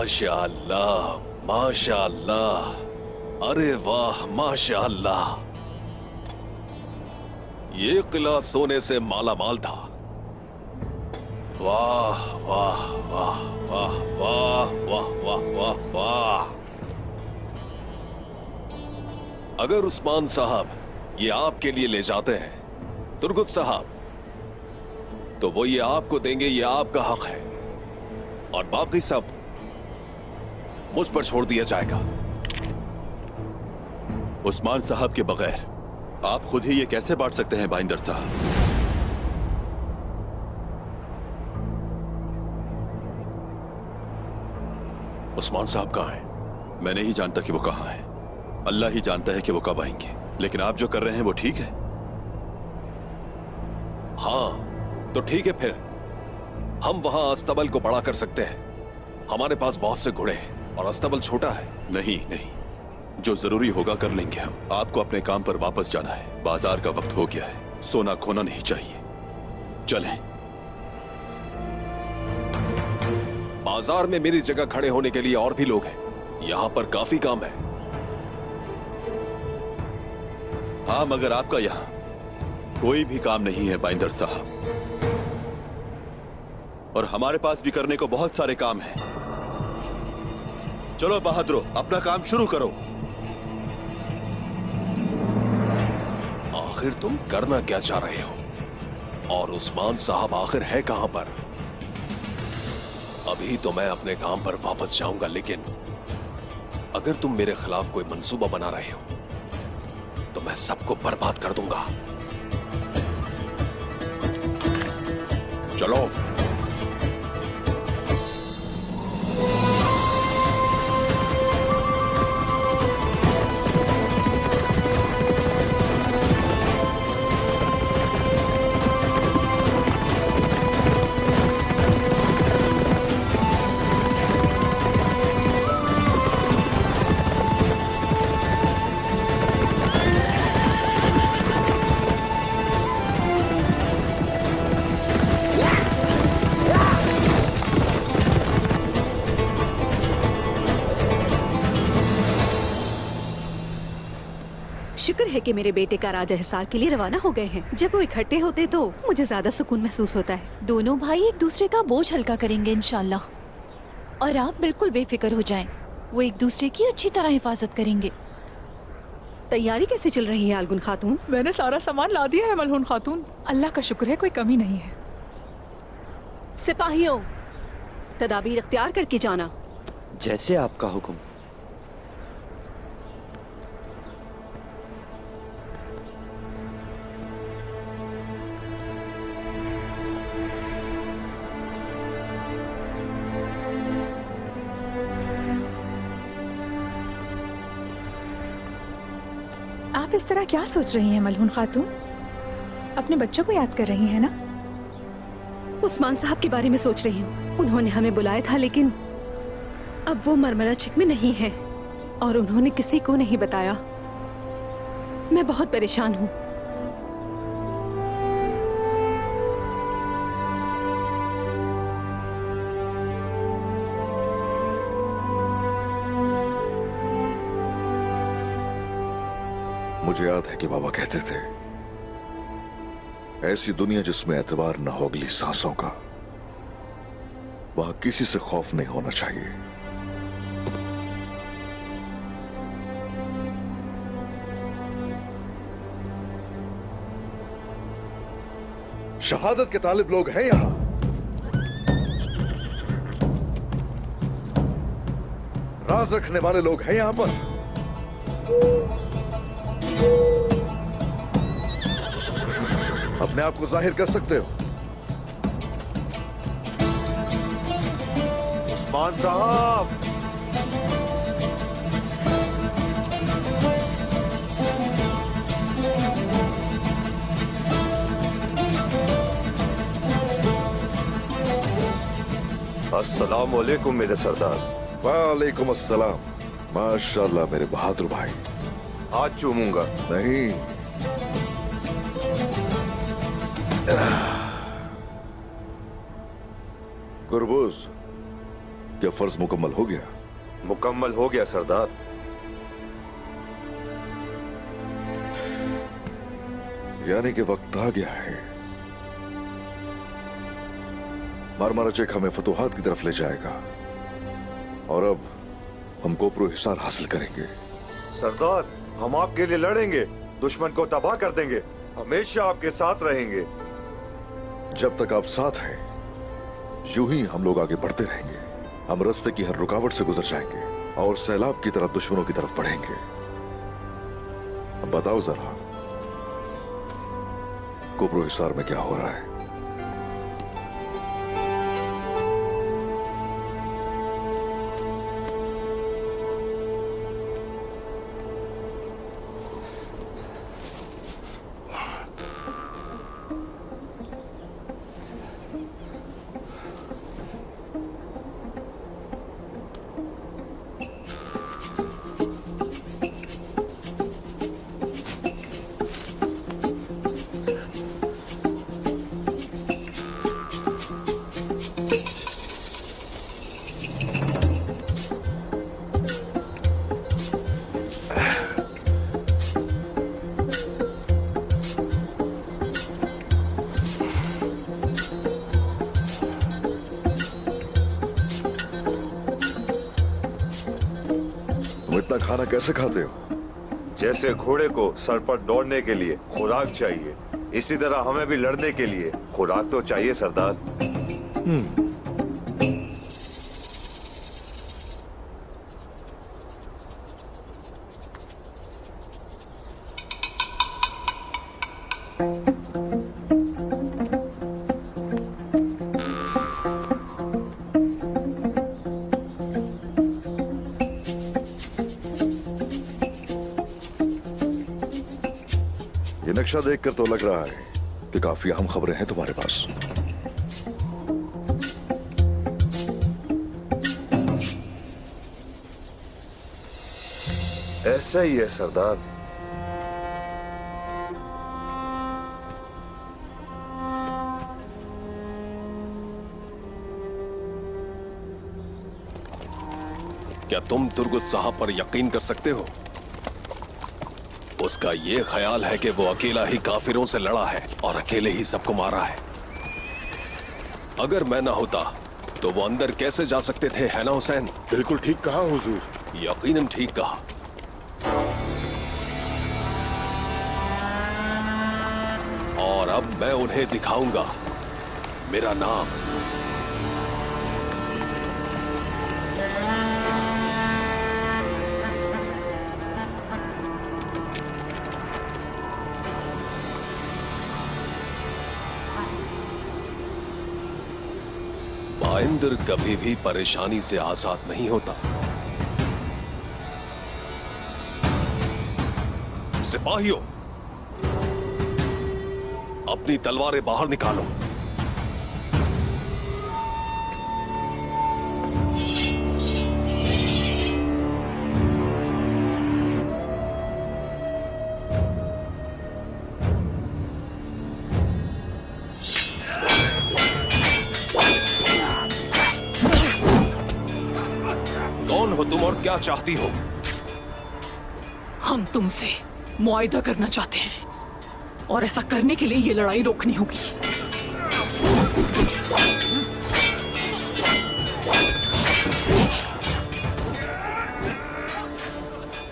माशाअल्लाह, माशाअल्लाह, अरे वाह माशाअल्लाह। ये किला सोने से मालामाल था। वाह वाह वाह वाह वाह वाह वाह वाह वाह। अगर उस्मान साहब ये आपके लिए ले जाते हैं तुर्गुत साहब, तो वो ये आपको देंगे, ये आपका हक है, और बाकी सब मुझ पर छोड़ दिया जाएगा। उस्मान साहब के बगैर आप खुद ही ये कैसे बांट सकते हैं बाइंदर साहब? उस्मान साहब कहाँ हैं? मैं नहीं जानता कि वो कहाँ है। अल्लाह ही जानता है कि वो कब आएंगे। लेकिन आप जो कर रहे हैं वो ठीक है? हाँ तो ठीक है, फिर हम वहां अस्तबल को बड़ा कर सकते हैं। हमारे पास बहुत से घोड़े हैं और अस्तबल छोटा है। नहीं नहीं, जो जरूरी होगा कर लेंगे हम। आपको अपने काम पर वापस जाना है। बाजार का वक्त हो गया है, सोना खोना नहीं चाहिए। चलें। बाजार में मेरी जगह खड़े होने के लिए और भी लोग हैं। यहां पर काफी काम है। हाँ, मगर आपका यहां कोई भी काम नहीं है बाइंदर साहब, और हमारे पास भी करने को बहुत सारे काम हैं। चलो बहादुरो, अपना काम शुरू करो। आखिर तुम करना क्या चाह रहे हो? और उस्मान साहब आखिर है कहां पर? अभी तो मैं अपने काम पर वापस जाऊंगा, लेकिन अगर तुम मेरे खिलाफ कोई मंसूबा बना रहे हो तो मैं सबको बर्बाद कर दूंगा। चलो। शुक्र है कि मेरे बेटे का राजा हिसार के लिए रवाना हो गए हैं। जब वो इकट्ठे होते तो मुझे ज्यादा सुकून महसूस होता है। दोनों भाई एक दूसरे का बोझ हल्का करेंगे इंशाल्लाह, और आप बिल्कुल बेफिक्र हो जाएं। वो एक दूसरे की अच्छी तरह हिफाजत करेंगे। तैयारी कैसे चल रही है अलगुन खातून? मैंने सारा सामान ला दिया है मलहून खातून। अल्लाह का शुक्र है, कोई कमी नहीं है। सिपाहियों, तदाबीर अख्तियार करके जाना। जैसे आपका हुक्म। आप इस तरह क्या सोच रही हैं मलहून खातून? अपने बच्चों को याद कर रही हैं ना? उस्मान साहब के बारे में सोच रही हूँ। उन्होंने हमें बुलाया था, लेकिन अब वो मरमरा चिक में नहीं है और उन्होंने किसी को नहीं बताया। मैं बहुत परेशान हूँ। मुझे याद है कि बाबा कहते थे, ऐसी दुनिया जिसमें एतबार न हो अगली सांसों का, वहां किसी से खौफ नहीं होना चाहिए। शहादत के तालिब लोग हैं यहां। राज रखने वाले लोग हैं यहां पर। अपने आप को जाहिर कर सकते हो। उस्मान साहब, अस्सलाम वालेकुम मेरे सरदार। वालेकुम अस्सलाम। माशाल्लाह मेरे बहादुर भाई। हाथ चूमूंगा। नहीं, गुरबूज, क्या फर्ज मुकम्मल हो गया? मुकम्मल हो गया सरदार। यानी कि वक्त आ गया है। मारमारा चेक हमें फतूहात की तरफ ले जाएगा और अब हम कोपरो हिसार हासिल करेंगे। सरदार, हम आपके लिए लड़ेंगे, दुश्मन को तबाह कर देंगे, हमेशा आपके साथ रहेंगे। जब तक आप साथ हैं, यूं ही हम लोग आगे बढ़ते रहेंगे। हम रास्ते की हर रुकावट से गुजर जाएंगे और सैलाब की तरह दुश्मनों की तरफ बढ़ेंगे। अब बताओ जरा, कोपरो हिसार में क्या हो रहा है? इतना खाना कैसे खाते हो? जैसे घोड़े को सर पर दौड़ने के लिए खुराक चाहिए, इसी तरह हमें भी लड़ने के लिए खुराक तो चाहिए सरदार। ये नक्शा देखकर तो लग रहा है कि काफी अहम खबरें हैं तुम्हारे पास। ऐसा ही है सरदार। क्या तुम तुर्गुत साहब पर यकीन कर सकते हो? उसका ये ख्याल है कि वो अकेला ही काफिरों से लड़ा है और अकेले ही सबको मारा है। अगर मैं ना होता तो वो अंदर कैसे जा सकते थे, है ना हुसैन? बिल्कुल ठीक कहा हुजूर। यकीनन ठीक कहा। और अब मैं उन्हें दिखाऊंगा मेरा नाम। इंद्र कभी भी परेशानी से आजाद नहीं होता। सिपाहियों, अपनी तलवारें बाहर निकालो। तुम और क्या चाहती हो? हम तुमसे मुआयदा करना चाहते हैं और ऐसा करने के लिए ये लड़ाई रोकनी होगी।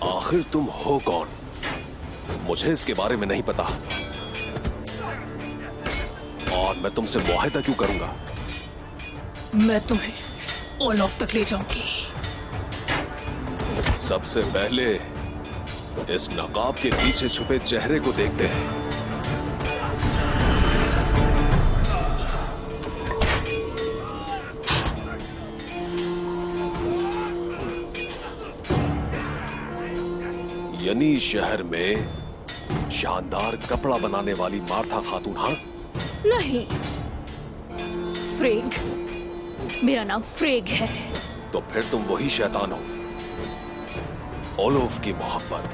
आखिर तुम हो कौन? मुझे इसके बारे में नहीं पता और मैं तुमसे मुआहदा क्यों करूंगा? मैं तुम्हें ओलोफ तक ले जाऊंगी। सबसे पहले इस नकाब के पीछे छुपे चेहरे को देखते हैं। यनी शहर में शानदार कपड़ा बनाने वाली मार्था खातून? हाँ नहीं, फ्रेग। मेरा नाम फ्रेग है। तो फिर तुम वही शैतान हो, ओलोफ की मोहब्बत।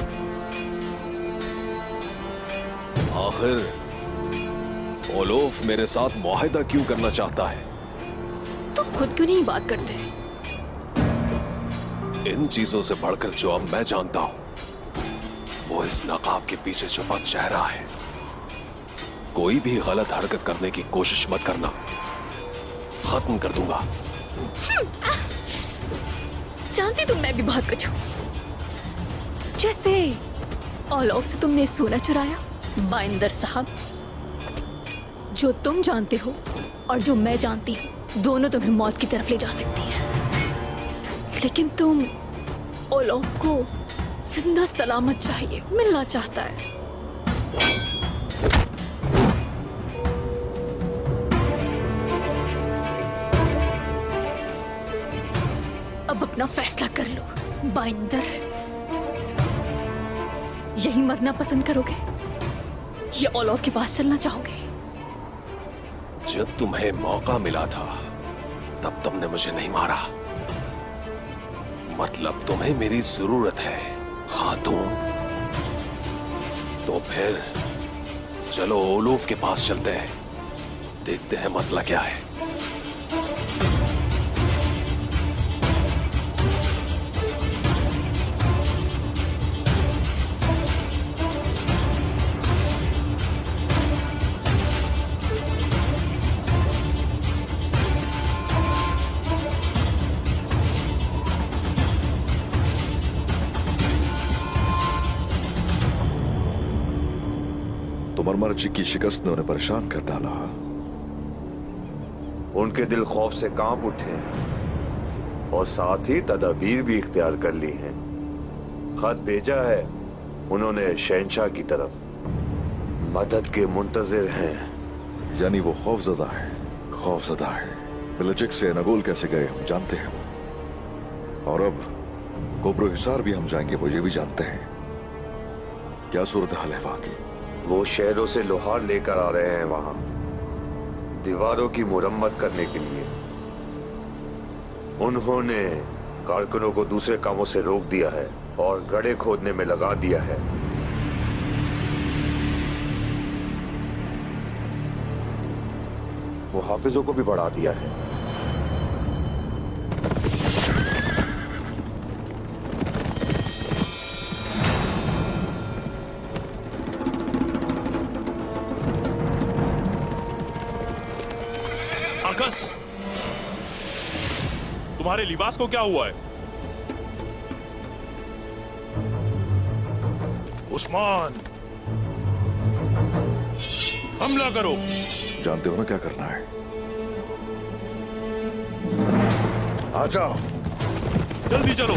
आखिर ओलोफ मेरे साथ मुआहदा क्यों करना चाहता है? तुम खुद क्यों नहीं बात करते? इन चीजों से बढ़कर जो अब मैं जानता हूं, वो इस नकाब के पीछे छुपा चेहरा है। कोई भी गलत हरकत करने की कोशिश मत करना, खत्म कर दूंगा। जानती तुम मैं भी बहुत कुछ हूं। जैसे औलौफ से तुमने सोना चुराया, बाइंदर साहब, जो तुम जानते हो और जो मैं जानती हूँ, दोनों तुम्हें मौत की तरफ ले जा सकती हैं। लेकिन तुम औलौफ को जिंदा सलामत चाहिए, मिलना चाहता है। अब अपना फैसला कर लो बाइंदर। यही मरना पसंद करोगे या औलौफ के पास चलना चाहोगे? जब तुम्हें मौका मिला था तब तुमने मुझे नहीं मारा। मतलब तुम्हें मेरी जरूरत है खातून। तो फिर चलो औलौफ के पास चलते हैं, देखते हैं मसला क्या है। तो मरमरचिक की शिकस्त ने उन्हें परेशान कर डाला। उनके दिल खौफ से कांप उठे और साथ ही तदबीर भी इख्तियार कर ली हैं। खत भेजा है उन्होंने शहंशाह की तरफ, मदद के मुंतजिर हैं। यानी वो खौफजदा है, खौफजदा है। मिलचिक से नगोल कैसे गए हम जानते हैं वो, और अब कोबरो हिसार भी हम जाएंगे वो ये भी जानते हैं। क्या सूरत हाल है वहां की? वो शहरों से लोहार लेकर आ रहे हैं वहां, दीवारों की मुरम्मत करने के लिए। उन्होंने कारकुनों को दूसरे कामों से रोक दिया है और गड्ढे खोदने में लगा दिया है। मुहाफिजों को भी बढ़ा दिया है। आकस, तुम्हारे लिबास को क्या हुआ है? उस्मान, हमला करो। जानते हो ना क्या करना है? आ जाओ, जल्दी चलो।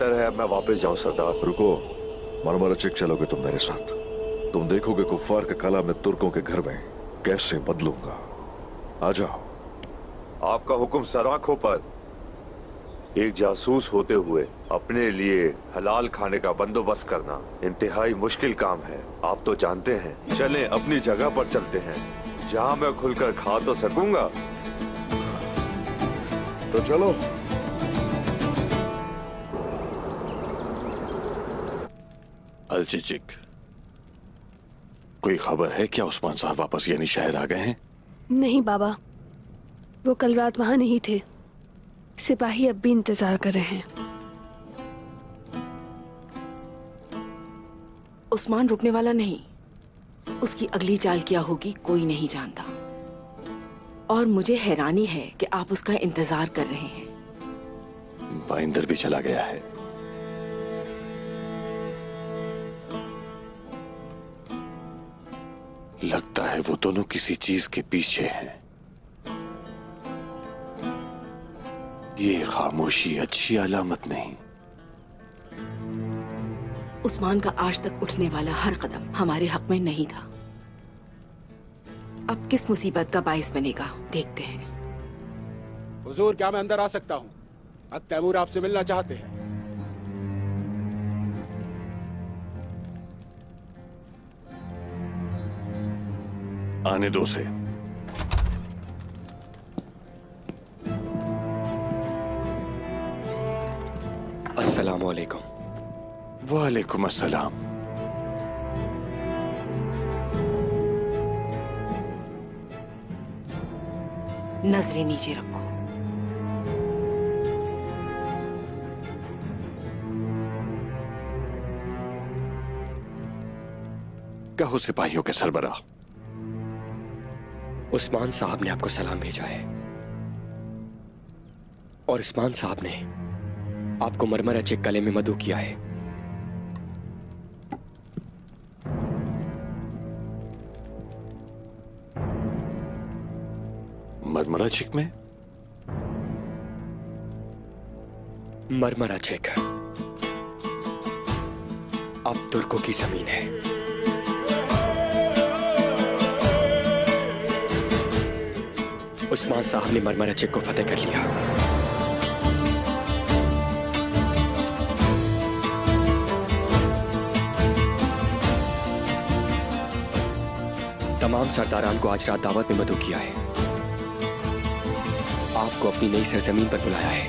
बेहतर है मैं वापस जाऊं सरदार। रुको, मरमरा चिक चलोगे तुम मेरे साथ। तुम देखोगे कुफ्फार के कला में तुर्कों के घर में कैसे बदलूंगा। आ जाओ। आपका हुक्म सर आंखों पर। एक जासूस होते हुए अपने लिए हलाल खाने का बंदोबस्त करना इंतहाई मुश्किल काम है, आप तो जानते हैं। चलें अपनी जगह पर चलते हैं जहां मैं खुलकर खा तो सकूंगा। तो चलो। अलचिचिक, कोई खबर है क्या? उस्मान साहब वापस यानी शहर आ गए हैं? नहीं बाबा, वो कल रात वहां नहीं थे। सिपाही अब भी इंतजार कर रहे हैं। उस्मान रुकने वाला नहीं। उसकी अगली चाल क्या होगी कोई नहीं जानता। और मुझे हैरानी है कि आप उसका इंतजार कर रहे हैं। बाइंदर भी चला गया है। लगता है वो दोनों किसी चीज के पीछे हैं। ये खामोशी अच्छी अलामत नहीं। उस्मान का आज तक उठने वाला हर कदम हमारे हक में नहीं था। अब किस मुसीबत का बाइस बनेगा देखते हैं। हुजूर, क्या मैं अंदर आ सकता हूँ? अब तैमूर आपसे मिलना चाहते हैं। आने दो उसे। अस्सलामु अलैकुम। वालेकुम अस्सलाम। नजरें नीचे रखो। कहो सिपाहियों के सरबराह। उस्मान साहब ने आपको सलाम भेजा है और उस्मान साहब ने आपको मरमरा चिक गले में मदू किया है। मरमरा चिक में? मरमरा चिक अब तुर्कों की जमीन है। उस्मान साहब ने मरमरा चिक को फतेह कर लिया। तमाम सरदारान को आज रात दावत में मदऊ किया है। आपको अपनी नई सरजमीन पर बुलाया है।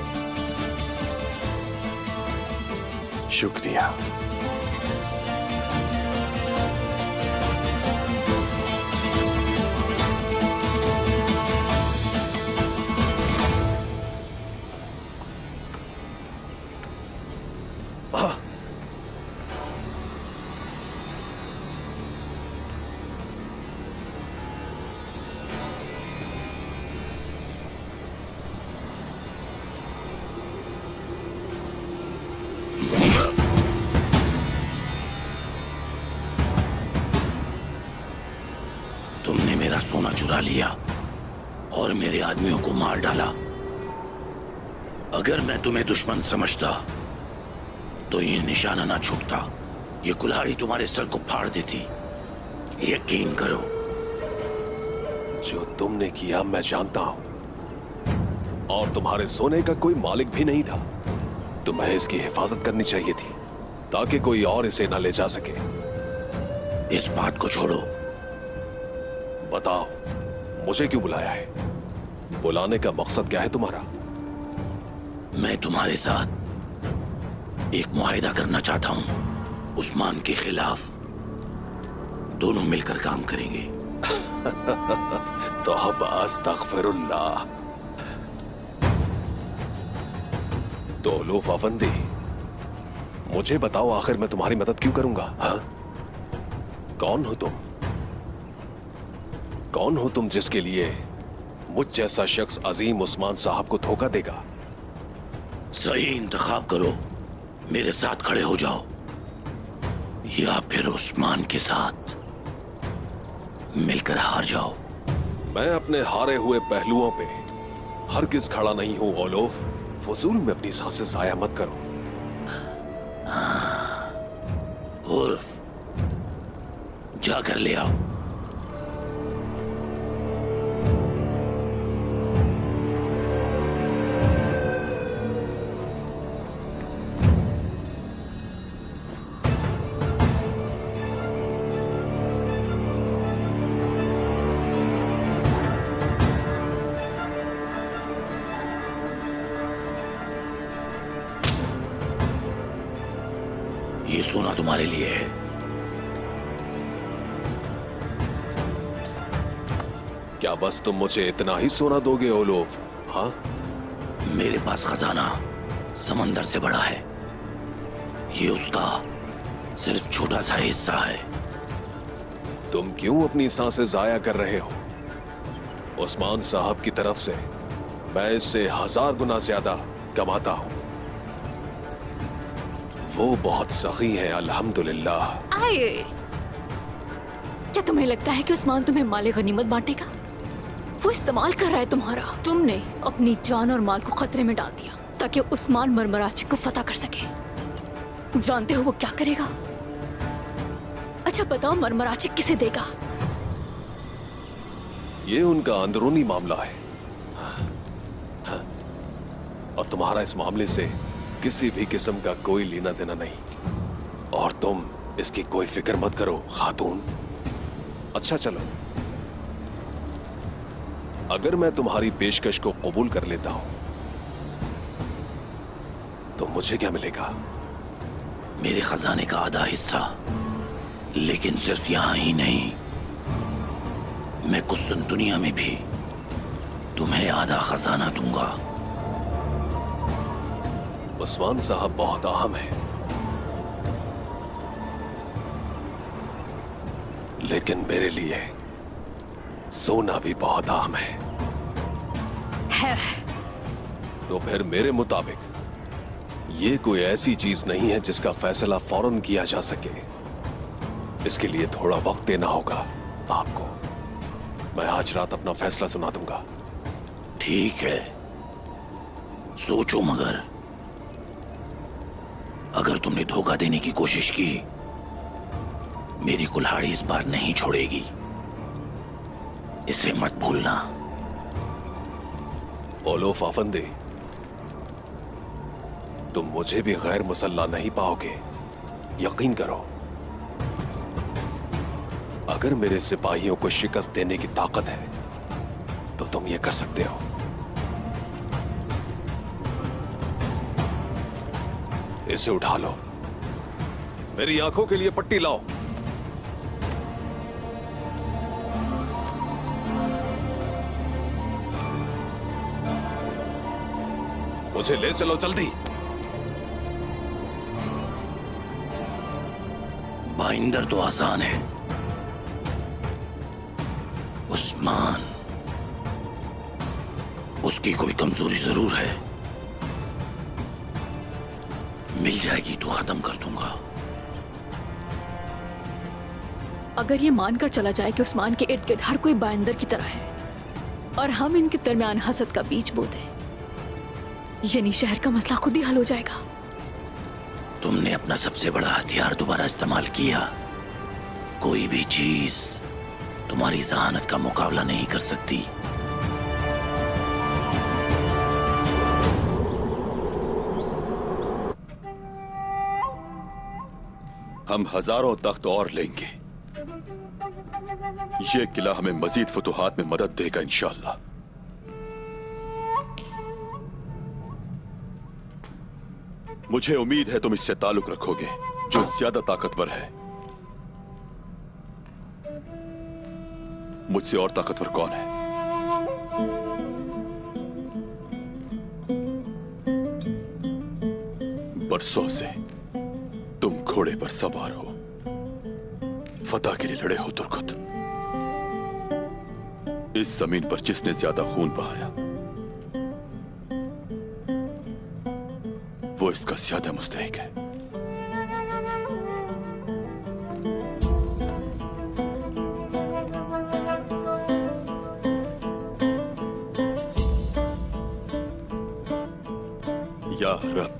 शुक्रिया। सोना चुरा लिया और मेरे आदमियों को मार डाला। अगर मैं तुम्हें दुश्मन समझता तो ये निशाना ना छूटता, ये कुल्हाड़ी तुम्हारे सर को फाड़ देती। यकीन करो। जो तुमने किया मैं जानता हूं, और तुम्हारे सोने का कोई मालिक भी नहीं था। तुम्हें इसकी हिफाजत करनी चाहिए थी ताकि कोई और इसे ना ले जा सके। इस बात को छोड़ो। बताओ, मुझे क्यों बुलाया है? बुलाने का मकसद क्या है तुम्हारा? मैं तुम्हारे साथ एक मुआहिदा करना चाहता हूं। उस्मान के खिलाफ दोनों मिलकर काम करेंगे। तो अब अस्तगफिरुल्लाह। तो लूफ अफंदी, मुझे बताओ आखिर मैं तुम्हारी मदद क्यों करूंगा? हाँ? कौन हो तुम? कौन हो तुम जिसके लिए मुझ जैसा शख्स अजीम उस्मान साहब को धोखा देगा? सही इंतखाब करो। मेरे साथ खड़े हो जाओ या फिर उस्मान के साथ मिलकर हार जाओ। मैं अपने हारे हुए पहलुओं पे हरगिज खड़ा नहीं हूं ओलोफ। फजूल में अपनी सांसें जाया मत करो। उर्फ जाकर ले आओ। ये सोना तुम्हारे लिए है। क्या बस तुम मुझे इतना ही सोना दोगे ओलोफ? हाँ, मेरे पास खजाना समंदर से बड़ा है, ये उसका सिर्फ छोटा सा हिस्सा है। तुम क्यों अपनी सांसें जाया कर रहे हो? उस्मान साहब की तरफ से मैं इससे 1000 गुना ज्यादा कमाता हूं। वो बहुत सखी है, अल्हम्दुलिल्लाह। आए, क्या तुम्हें लगता है कि उस्मान तुम्हें माले गनीमत बांटेगा? वो इस्तेमाल कर रहा है तुम्हारा। तुमने अपनी जान और माल को खतरे में डाल दिया ताकि उस्मान मरमराचिक को फतह कर सके। जानते हो वो क्या करेगा? अच्छा बताओ, मरमराचिक किसे देगा? ये उनका अंदरूनी मामला है। और तुम्हारा इस मामले से किसी भी किस्म का कोई लेना देना नहीं, और तुम इसकी कोई फिक्र मत करो खातून। अच्छा चलो, अगर मैं तुम्हारी पेशकश को कबूल कर लेता हूं तो मुझे क्या मिलेगा? मेरे खजाने का आधा हिस्सा, लेकिन सिर्फ यहां ही नहीं, मैं कुस्तुनतुनिया में भी तुम्हें आधा खजाना दूंगा। उस्मान साहब बहुत अहम है, लेकिन मेरे लिए सोना भी बहुत अहम है। तो फिर मेरे मुताबिक ये कोई ऐसी चीज नहीं है जिसका फैसला फौरन किया जा सके। इसके लिए थोड़ा वक्त देना होगा आपको। मैं आज रात अपना फैसला सुना दूंगा। ठीक है, सोचो, मगर अगर तुमने धोखा देने की कोशिश की, मेरी कुल्हाड़ी इस बार नहीं छोड़ेगी, इसे मत भूलना। ओलोफ आफंदे, तुम मुझे भी गैर मुसल्ला नहीं पाओगे, यकीन करो। अगर मेरे सिपाहियों को शिकस्त देने की ताकत है तो तुम ये कर सकते हो। इसे उठा लो, मेरी आंखों के लिए पट्टी लाओ। मुझे ले चलो जल्दी। बाइंदर तो आसान है, उस्मान, उसकी कोई कमजोरी जरूर है। मिल जाएगी तो खत्म कर दूंगा। अगर ये मानकर चला जाए कि उस्मान के इर्द गिर्द हर कोई बाइंदर की तरह है और हम इनके दरमियान हसद का बीज बो दें, यानी शहर का मसला खुद ही हल हो जाएगा। तुमने अपना सबसे बड़ा हथियार दोबारा इस्तेमाल किया। कोई भी चीज तुम्हारी जहानत का मुकाबला नहीं कर सकती। हम हजारों तख्त और लेंगे। ये किला हमें मजीद फतुहात में मदद देगा इंशाअल्लाह। मुझे उम्मीद है तुम इससे ताल्लुक रखोगे जो ज्यादा ताकतवर है। मुझसे और ताकतवर कौन है? बरसों से तुम घोड़े पर सवार हो, फतह के लिए लड़े हो तुर्कुत। इस जमीन पर जिसने ज्यादा खून बहाया वो इसका ज्यादा मुस्तहिक है। या रब,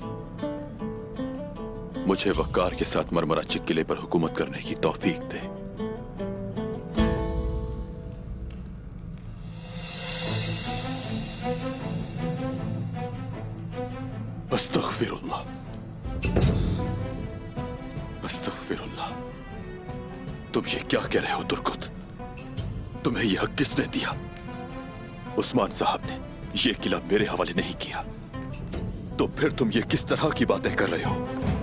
मुझे वक्कार के साथ मरमरा चिक किले पर हुकूमत करने की तौफीक दे। अस्तगफिरुल्लाह, अस्तगफिरुल्लाह। तुम ये क्या कह रहे हो तुर्कुत? तुम्हें यह हक किसने दिया? उस्मान साहब ने ये किला मेरे हवाले नहीं किया, तो फिर तुम ये किस तरह की बातें कर रहे हो?